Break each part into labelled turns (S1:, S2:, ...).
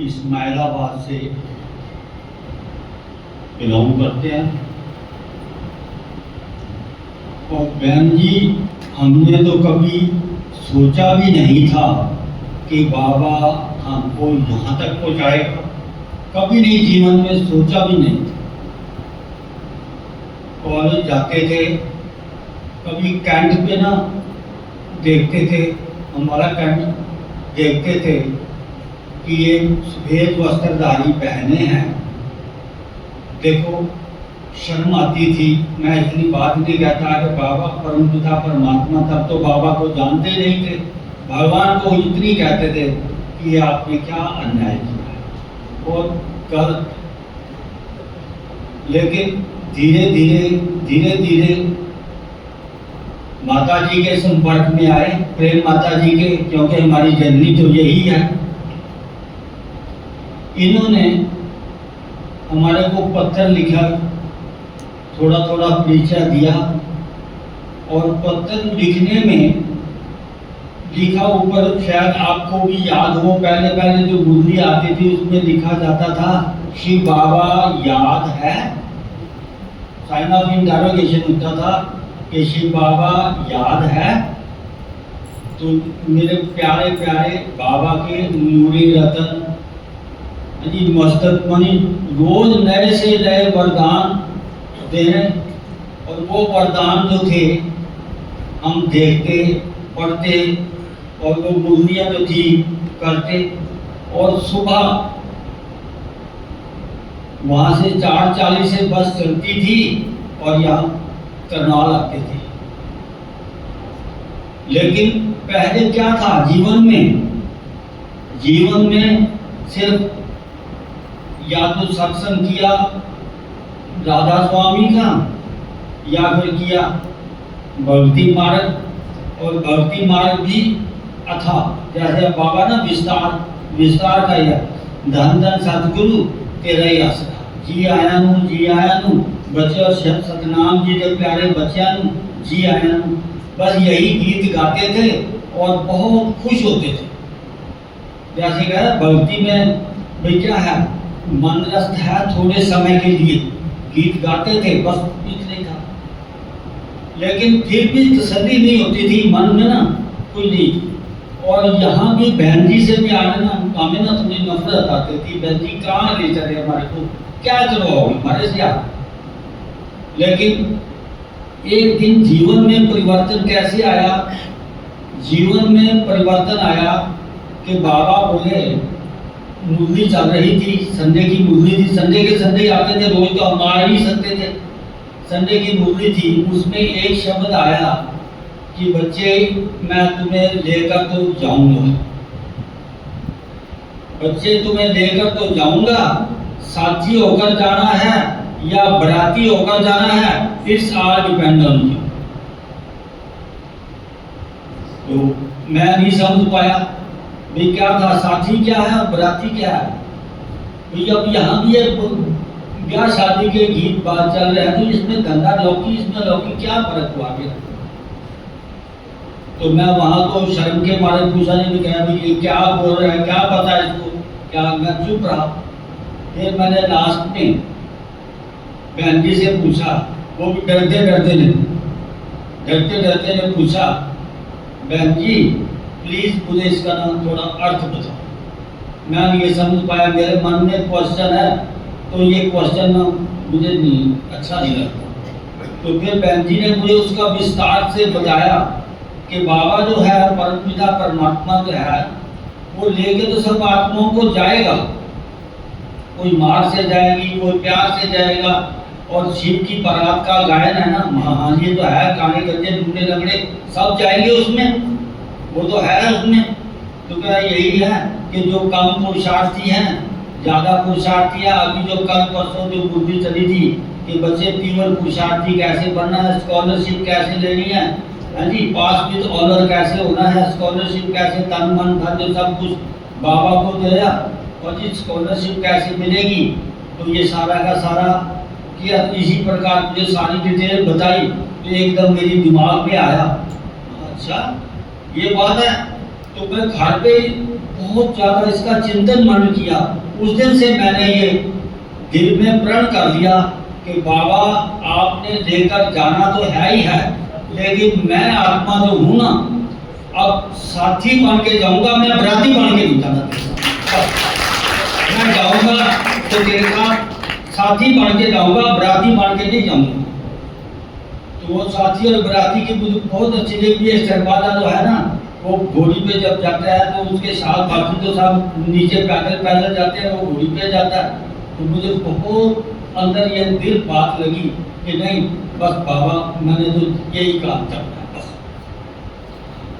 S1: इस्माइलाबाद से बिलोंग करते हैं। और बहन जी, हमने तो कभी सोचा भी नहीं था कि बाबा हमको यहाँ तक पहुँचाएगा। कभी नहीं, जीवन में सोचा भी नहीं था। कॉलेज जाते थे, कभी कैंट पे ना देखते थे, हमारा कैंट देखते थे कि ये सफेद वस्त्रधारी बहनें हैं। देखो, शर्म आती थी। मैं इतनी बात नहीं कहता कि बाबा परमपिता परमात्मा, तब तो बाबा को जानते नहीं थे। भगवान को इतनी कहते थे कि आपने क्या अन्याय किया है, बहुत गलत। लेकिन धीरे धीरे माता जी के संपर्क में आए, प्रेम माता जी के, क्योंकि हमारी जननी तो यही है। इन्होंने हमारे को पत्र लिखा, थोड़ा थोड़ा परिचय दिया। और पत्र लिखने में लिखा, ऊपर शायद आपको भी याद हो, पहले पहले जो मुरली आती थी उसमें लिखा जाता था शिव बाबा याद है। साइन ऑफ इंटरोगेशन होता था कि शिव बाबा याद है। तो मेरे प्यारे प्यारे बाबा के नूरी रतन जी मस्तक मणि रोज नए से नए वरदान देने, और वो वरदान जो थे हम देखते, पढ़ते, और वो मुरलियाँ जो थी करते। और सुबह वहाँ से 4:40 से बस चलती थी और यहाँ करनाल आते थे। लेकिन पहले क्या था जीवन में सिर्फ या तो सत्संग किया राधा स्वामी का, या फिर किया भक्ति मार्ग। और भक्ति मार्ग भी अथा, जैसे बाबा ना विस्तार का या धन धन सतगुरु तेरा ही आसरा, जी आया नू बच्चे सतनाम जी के प्यारे बच्चा नू जी आया नू। बस यही गीत गाते थे और बहुत खुश होते थे। जैसे कह भक्ति में भाई क्या है, मनरस्त है, थोड़े समय के लिए गीत गाते थे, बस इतने था। लेकिन फिर भी तसल्ली नहीं होती थी मन में ना, कोई नहीं। और यहाँ भी बहन जी से भी आने ना, हमें ना थोड़ी नफरत आती थी, बहन जी कहाँ ले चले हमारे को, क्या करवाओगे हमारे से आप। लेकिन एक दिन जीवन में परिवर्तन कैसे आया, जीवन में परिवर्तन आया कि बाबा बोले, मुरली चल रही थी, संडे की मुरली थी, संडे के संडे आते थे, रोज तो हम आ नहीं सकते थे। संडे की मुरली थी, उसमें एक शब्द आया कि बच्चे मैं तुम्हें लेकर तो जाऊंगा, बच्चे तुम्हें लेकर तो जाऊंगा, साथी होकर जाना है या बराती होकर जाना है, it's all depend on you. तो मैं नहीं समझ पाया भाई क्या था, साथी क्या है, बराती क्या है। भाई अब यहाँ भी ब्याह शादी के गीत बात चल रहे हैं, तो इसमें धंधा लौकी, इसमें लौकी, क्या फर्क हुआ गया। तो मैं वहां तो शर्म के मारे पूछा नहीं, कहा ये क्या बोल रहे हैं, क्या पता है इसको, क्या। मैं चुप रहा। फिर मैंने लास्ट में बहन जी से पूछा, वो भी डरते डरते ने पूछा, बहन जी प्लीज मुझे इसका ना थोड़ा अर्थ बताओ। मैं ये समझ पाया, मेरे मन में क्वेश्चन है, तो ये क्वेश्चन ना मुझे नहीं अच्छा नहीं लगता। तो फिर बहन जी ने मुझे उसका विस्तार से बताया कि बाबा जो है परमपिता परमात्मा जो है, वो लेके तो सब आत्माओं को जाएगा, कोई मार से जाएगी, कोई प्यार से जाएगा। और शिव की बारात का गायन है ना, हाँ ये तो है, काने गंजे लूटे लगड़े सब जाएंगे उसमें, वो तो है उसमें। तो क्या यही है कि जो कम पुरुषार्थी हैं, ज्यादा पुरुषार्थी है। अभी जो कल परसों जो बुद्धि चली थी कि बच्चे तीव्र पुरुषार्थी कैसे बनना है, स्कॉलरशिप कैसे लेनी है, जी पास विद ऑनर कैसे होना है, स्कॉलरशिप कैसे, तन मन धन सब कुछ बाबा को दिया, और जी स्कॉलरशिप कैसे मिलेगी। तो ये सारा का सारा किया। इसी प्रकार मुझे सारी डिटेल बताई, तो एकदम मेरी दिमाग में आया, अच्छा ये बात है। तो मैं घर पे बहुत ज़्यादा इसका चिंतन मनन किया। उस दिन से मैंने ये दिल में प्रण कर लिया कि बाबा आपने लेकर जाना तो है ही है, लेकिन मैं आत्मा जो हूँ ना, अब साथी बन के जाऊंगा, मैं बराती बन के नहीं जाना। मैं जाऊंगा तो तेरे साथ साथी बन के जाऊंगा, बराती बन के नहीं जाऊंगा। तो वो साथी और बराती की मुझे बहुत अच्छी लगी। ये सरवाला जो है ना, वो घोड़ी पे जब जाता है तो उसके साथ बाकी तो सब नीचे पैदल पैदल जाते हैं, वो घोड़ी पे जाता है। तो मुझे बहुत अंदर ये दिल बात लगी कि नहीं, बस बाबा मैंने तो यही काम करना है बस।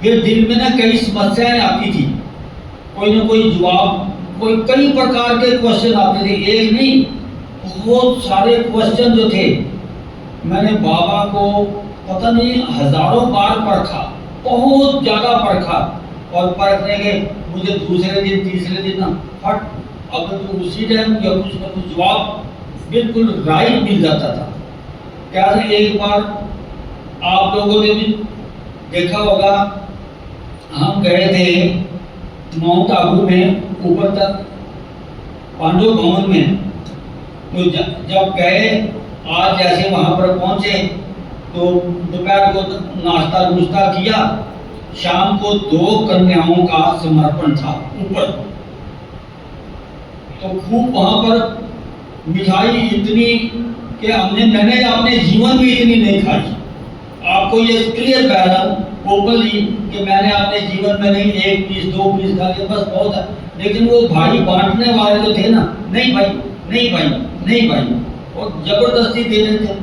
S1: फिर दिल में ना कई समस्याएं आती थी, कोई ना कोई जवाब, कोई कई प्रकार के क्वेश्चन आते थे, एक नहीं बहुत सारे क्वेश्चन जो थे। मैंने बाबा को पता नहीं हजारों बार परखा, बहुत ज़्यादा परखा, और परखने के मुझे दूसरे दिन तीसरे दिन ना फट अब तो उसी टाइम या कुछ ना कुछ जवाब बिल्कुल राइट मिल जाता था। क्या एक बार आप लोगों ने भी देखा होगा, हम गए थे माउंट आबू में ऊपर तक पांडव भवन में। तो जब गए, आज जैसे वहाँ पर पहुँचे तो दोपहर को नाश्ता नुश्ता किया, शाम को 2 कन्याओं का समर्पण था ऊपर। तो खूब वहाँ पर मिठाई इतनी कि मैंने अपने जीवन में इतनी नहीं खाई। आपको ये क्लियर कह रहा हूँ ओपनली कि मैंने अपने जीवन में नहीं 1 पीस 2 पीस खा के बस बहुत है। लेकिन वो भाई बांटने वाले जो थे ना, नहीं भाई नहीं भाई नहीं भाई, और जबरदस्ती दे रहे थे।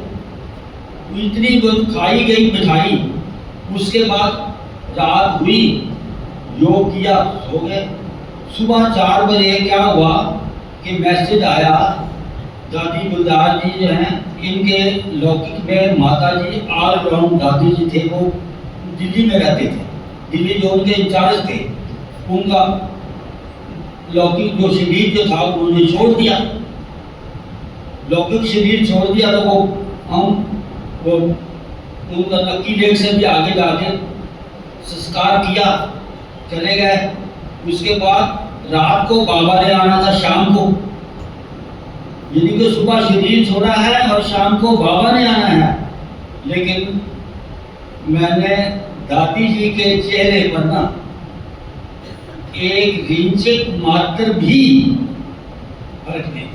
S1: इतनी खाई गई मिठाई। उसके बाद रात हुई, योग किया, सो गए। सुबह 4 बजे क्या हुआ कि मैसेज आया, दादी गुलदार जी जो हैं, इनके लौकिक में माता जी ऑलराउंड दादी जी थे, वो दिल्ली में रहते थे, दिल्ली जो उनके इंचार्ज थे, उनका लौकिक जो शरीर जो था उन्होंने छोड़ दिया। लौकिक शरीर छोड़ दिया तो वो उनका नक्की लेक से भी आगे जाके संस्कार किया, चले गए। उसके बाद रात को बाबा ने आना था, शाम को, यदि कि सुबह शरीर छोड़ा है और शाम को बाबा ने आना है। लेकिन मैंने दादी जी के चेहरे पर ना एक रिंचक मात्र भी फर्क नहीं,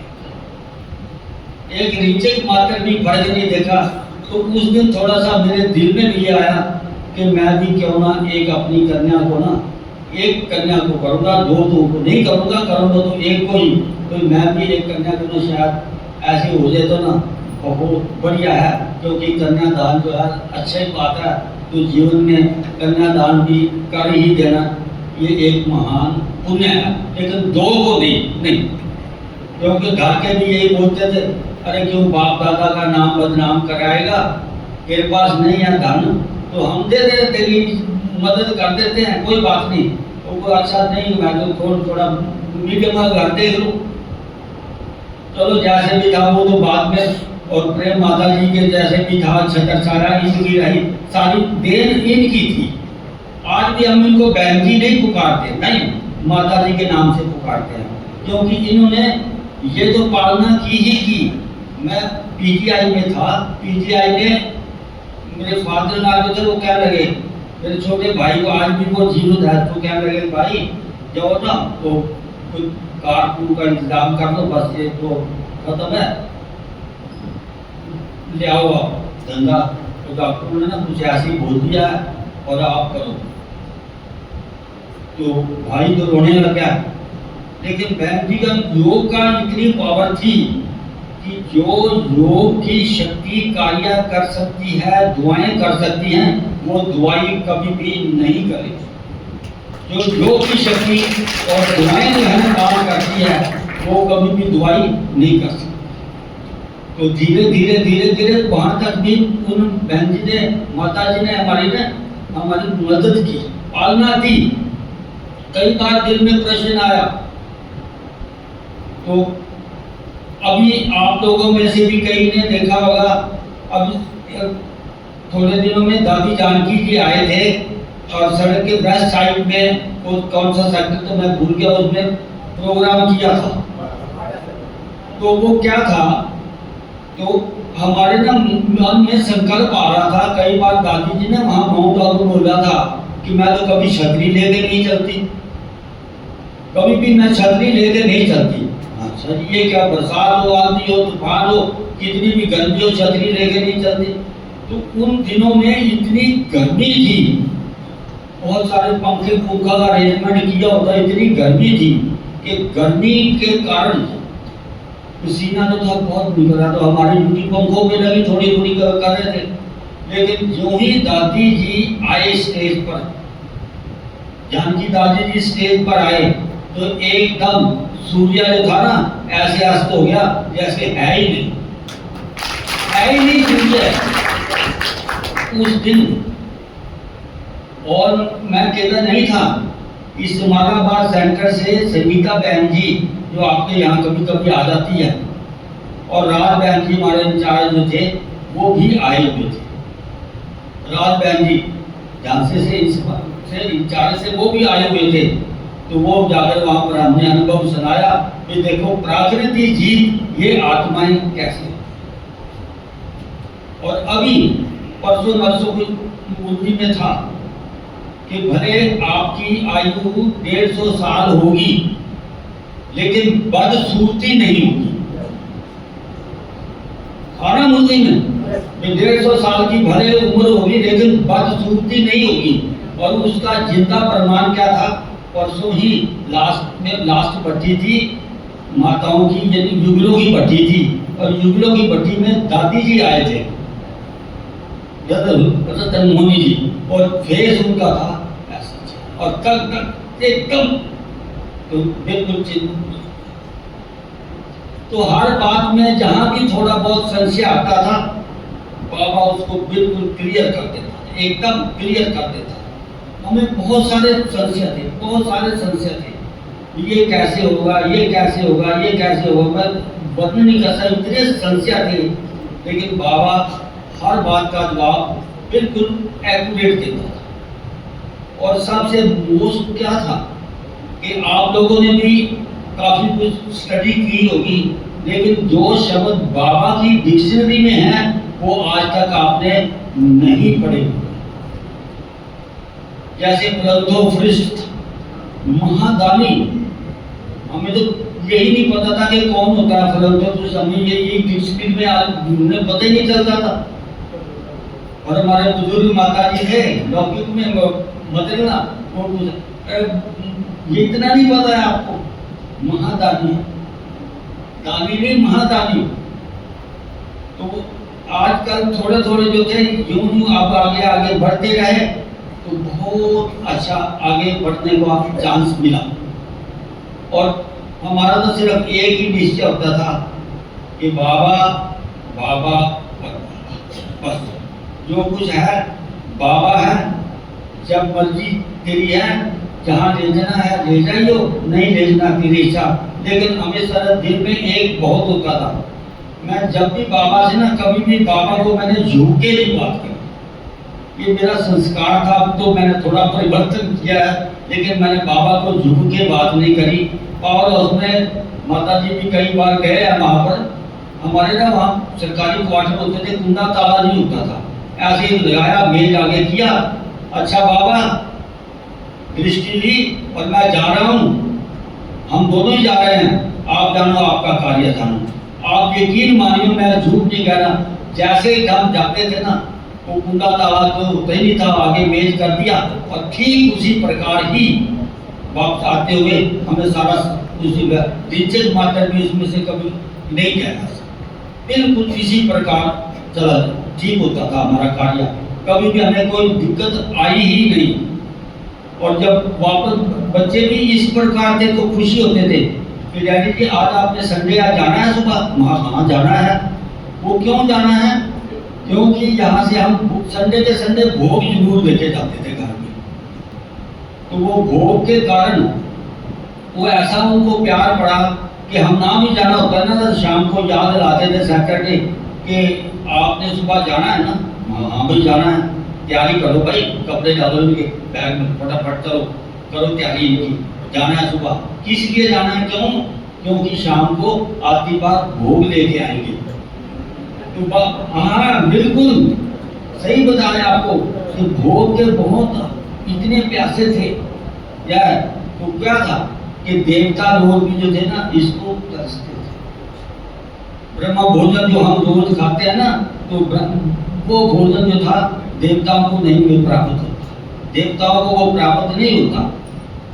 S1: एक रिंचक मात्र भी फर्क नहीं देखा। तो उस दिन थोड़ा सा मेरे दिल में भी आया कि मैं भी क्यों ना एक अपनी कन्या को ना, एक कन्या को करूँगा, 2 को नहीं करूँगा, करूँगा तो एक को ही, तो मैं भी एक कन्या को ना शायद ऐसे हो जाए तो ना बहुत बढ़िया है। क्योंकि कन्यादान जो है अच्छा ही बात है, तो जीवन में कन्यादान भी कर ही देना ये एक महान पुण्य है। लेकिन 2 को नहीं, क्योंकि घर के भी यही बोलते थे, अरे क्यों बाप दादा का नाम बदनाम कराएगा, तेरे पास नहीं है धन तो हम दे दे, तेरी मदद कर देते हैं, कोई बात नहीं। तो अच्छा नहीं, मैं तो थोड़ा मीडियम घर देख लूँ, चलो जैसे भी था वो तो बाद में। और प्रेम माता जी के जैसे भी था, छतर छाया इनकी रही, सारी देन इनकी थी। आज भी हम इनको बहन जी नहीं पुकारते, नहीं, माता जी के नाम से पुकारते हैं, क्योंकि इन्होंने ये तो पालना की ही की। मैं पीजीआई में था, पीजीआई में मेरे फादर इन लॉ जो थे वो क्या लगे, मेरे छोटे भाई को आज भी वो जीवित है, तो क्या लगे भाई जाओ ना तो कुछ कार कूड़ का इंतजाम कर दो, बस ये तो खत्म है, ले आओ आप धंधा। तो डॉक्टर ने ना कुछ ऐसे ही बोल दिया और आप करो। तो भाई तो रोने लग गया। लेकिन बहन जी का योग का इतनी पावर थी कि जो योग की शक्ति कार्य कर सकती है, दुआएं कर सकती हैं, वो दुआई कभी भी नहीं करेगी। जो योग की शक्ति और दुआएं जो है काम करती है, वो कभी भी दुआई नहीं कर सकती। तो धीरे धीरे धीरे धीरे वहाँ तक भी उन बहन जी ने, माता जी ने हमारी मदद की, पालना दी। कई बार दिल में प्रश्न आया, तो अभी आप लोगों में से भी कई ने देखा होगा, अभी थोड़े दिनों में दादी जानकी जी आए थे और सड़क के वेस्ट साइड में कौन सा सेक्टर तो मैं भूल गया, उसमें प्रोग्राम किया था। तो वो क्या था, तो हमारे ना मन में संकल्प आ रहा था, कई बार दादी जी ने वहाँ माउंट आबू बोला था कि मैं तो कभी छतरी लेके नहीं चलती, कभी भी मैं छतरी लेके नहीं चलती। अच्छा ये क्या, बरसात हो, आंधी हो, तूफान हो, कितनी भी गर्मी हो, छतरी लेके नहीं चलती। तो उन दिनों में इतनी गर्मी थी, बहुत सारे पंखे पंखा का अरेंजमेंट किया होता, इतनी गर्मी थी कि गर्मी के कारण पसीना जो था बहुत निकल रहा। तो हमारी ड्यूटी पंखों में लगी, थोड़ी थोड़ी कर रहे थे। लेकिन जो ही दादी जी आए स्टेज पर, जानकी दादी जी स्टेज पर आए, तो एकदम सूर्य जो था ना ऐसे अस्त हो गया जैसे है ही नहीं, है ही नहीं सूर्य उस दिन। और मैं अकेला नहीं था, इस उस्मानाबाद सेंटर से संगीता बहन जी जो आपके यहाँ कभी कभी आ जाती है, और राज बहन जी हमारे इंचार्ज जो थे वो भी आए हुए थे। राज बहन जी झांसी से इंचार्ज से वो भी आए हुए थे। तो वो जाकर वहाँ पर हमने अनुभव सुनाया कि देखो प्राकृति जीत ये आत्माएं कैसे। और अभी परसों नरसों की मुरली में था कि भले आपकी आयु 150 साल होगी लेकिन बदसूरती नहीं होगी। खाना मुर्गी में 150 साल की भले उम्र होगी लेकिन बदसूरती नहीं होगी। और उसका जिंदा प्रमाण क्या था, परसों ही लास्ट भट्टी थी माताओं की, यानी युगलों की भट्टी थी, और युगलों की भट्टी में दादी जी आए थे, मोहनी जी, और फेस उनका था ऐसा, और कल एकदम तो बिल्कुल। तो हर बात में जहां भी थोड़ा बहुत संशय आता था, बाबा उसको बिल्कुल क्लियर कर देता, एकदम क्लियर कर देता। हमें बहुत सारे संशय थे, बहुत सारे संशय थे, ये कैसे होगा, ये कैसे होगा, ये कैसे होगा, मैं वर्णन नहीं कर सकता, इतने संशय थे। लेकिन बाबा हर बात का जवाब बिल्कुल एक्यूरेट देता था। और सबसे मोस्ट क्या था कि आप लोगों ने भी काफी कुछ स्टडी की होगी, लेकिन जो शब्द बाबा की डिक्शनरी में है वो आज तक आपने नहीं पढ़े। जैसे ग्रंथोपनिषद, महादानी, हमें तो यही नहीं पता था कि कौन होता है ग्रंथोपनिषद, हमें ये डिक्शनरी में आज पता ही नहीं चलता था। और हमारे बुजुर्ग माता जी थे लौकिक में बदलना, ये इतना नहीं पता है आपको, महादानी, दानी नहीं महादानी। तो आजकल थोड़े थोड़े जो थे यूं यूं आप आगे आगे बढ़ते रहे तो बहुत अच्छा आगे बढ़ने का चांस मिला। और हमारा तो सिर्फ एक ही निश्चय होता था कि बाबा बाबा बस, जो कुछ है बाबा है, जब मर्जी तेरी है, जहाँ ले जाना है ले जाइयो, नहीं ले जाना तेरी इच्छा। लेकिन हमेशा दिल में एक बहुत होता था, मैं जब भी बाबा से ना कभी भी बाबा को मैंने झुक के नहीं बात की, ये मेरा संस्कार था। अब तो मैंने थोड़ा परिवर्तन किया है, लेकिन मैंने बाबा को झुक के बात नहीं करी। और उसमें माता जी भी कई बार गए हैं वहाँ पर, हमारे ना वहाँ सरकारी क्वार्टर होते थे, कुंडा ताला नहीं होता था, ऐसे ही लगाया, मेज आगे किया, अच्छा बाबा दृष्टि ली और मैं जा रहा हूँ, हम दोनों ही जा रहे हैं, आप जानो आपका कार्य जानो। आप यकीन मानिए मैं झूठ नहीं कह रहा, जैसे ही हम जाते थे ना वो कुंडा ताला तो होता ही नहीं था, आगे मेज कर दिया और ठीक उसी प्रकार ही वापस आते हुए हमें सारा उसी दिलचस्प मात्र भी उसमें से कभी नहीं कहना, बिल्कुल इसी प्रकार चला ठीक होता था हमारा कार्य, कभी भी हमें कोई दिक्कत आई ही नहीं। और जब वापस बच्चे भी इस प्रकार थे तो खुशी होते थे कि डैडी जी आज आपने संडे आज जाना है सुबह, हाँ जाना है। वो क्यों जाना है, क्योंकि यहाँ से हम संडे के संडे भोग जरूर लेके जाते थे घर में, तो वो भोग के कारण वो ऐसा उनको प्यार पड़ा कि हम ना भी जाना होता है ना तो शाम को याद दिलाते थे सैटरडे कि आपने सुबह जाना है ना, हाँ भाई जाना है। तैयारी करो भाई, कपड़े डालो इनके बैग में, फटाफट चलो करो तैयारी इनकी, जाना है सुबह। किस लिए जाना है, क्यों? क्योंकि शाम को आती बार भोग लेके आएंगे। तो हाँ बिल्कुल सही बताया आपको कि भोग के बहुत इतने प्यासे थे यार। तो क्या था कि देवता लोग भी जो थे ना इसको तरसते थे। ब्रह्म भोजन जो हम रोज खाते हैं ना, तो वो भोजन जो था देवताओं को नहीं प्राप्त होता, देवताओं को वो प्राप्त नहीं होता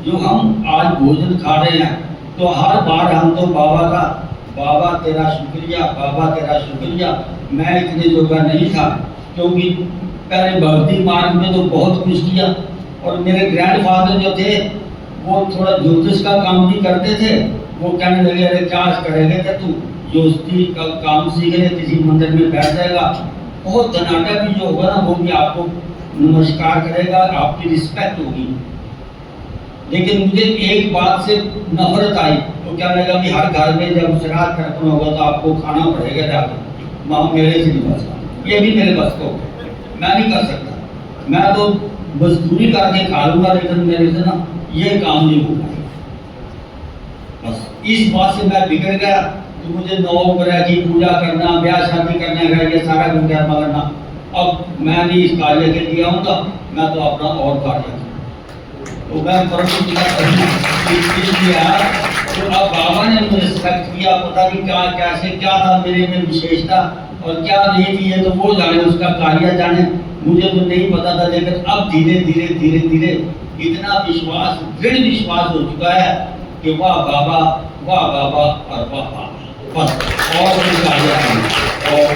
S1: जो हम आज भोजन खा रहे हैं। तो हर बार हम तो बाबा का, बाबा तेरा शुक्रिया, बाबा तेरा शुक्रिया। मैं इतने जोगा नहीं था, क्योंकि पहले भक्ति मार्ग में तो बहुत कुछ किया, और मेरे ग्रैंडफादर जो थे वो थोड़ा ज्योतिष का काम भी करते थे। वो कहने लगे अरे क्या करेंगे थे तू, ज्योतिष का काम सीखे, किसी मंदिर में बैठ जाएगा, बहुत धनाटा भी जो होगा ना वो भी आपको नमस्कार करेगा, आपकी रिस्पेक्ट होगी। लेकिन मुझे एक बात से नफरत आई, तो क्या लगा कि हर घर में जब श्राद्ध तर्पण होगा तो आपको खाना पड़ेगा जाकर। माँ मेरे से नहीं बचता, ये भी मेरे बस को, मैं नहीं कर सकता, मैं तो मजदूरी करके खा लूंगा, लेकिन मेरे से ना ये काम नहीं होगा। बस इस बात से मैं बिगड़ गया कि मुझे 9 ग्रह की पूजा करना, ब्याह शादी करना है, ये सारा कुछ करना। अब मैं नहीं इस कार्य के लिए आऊँगा, मैं तो अपना और कार्य करूँ। तो मैं तो अब बाबा ने मुझे रिस्पेक्ट किया, पता नहीं क्या कैसे क्या था मेरे में विशेषता और क्या नहीं थी, ये तो वो जाने, उसका कार्य जाने, मुझे तो नहीं पता था। लेकिन अब धीरे धीरे धीरे धीरे इतना विश्वास, दृढ़ विश्वास हो चुका है कि वाह बाबा और वाह बाबा, बस और कोई कार्य नहीं। और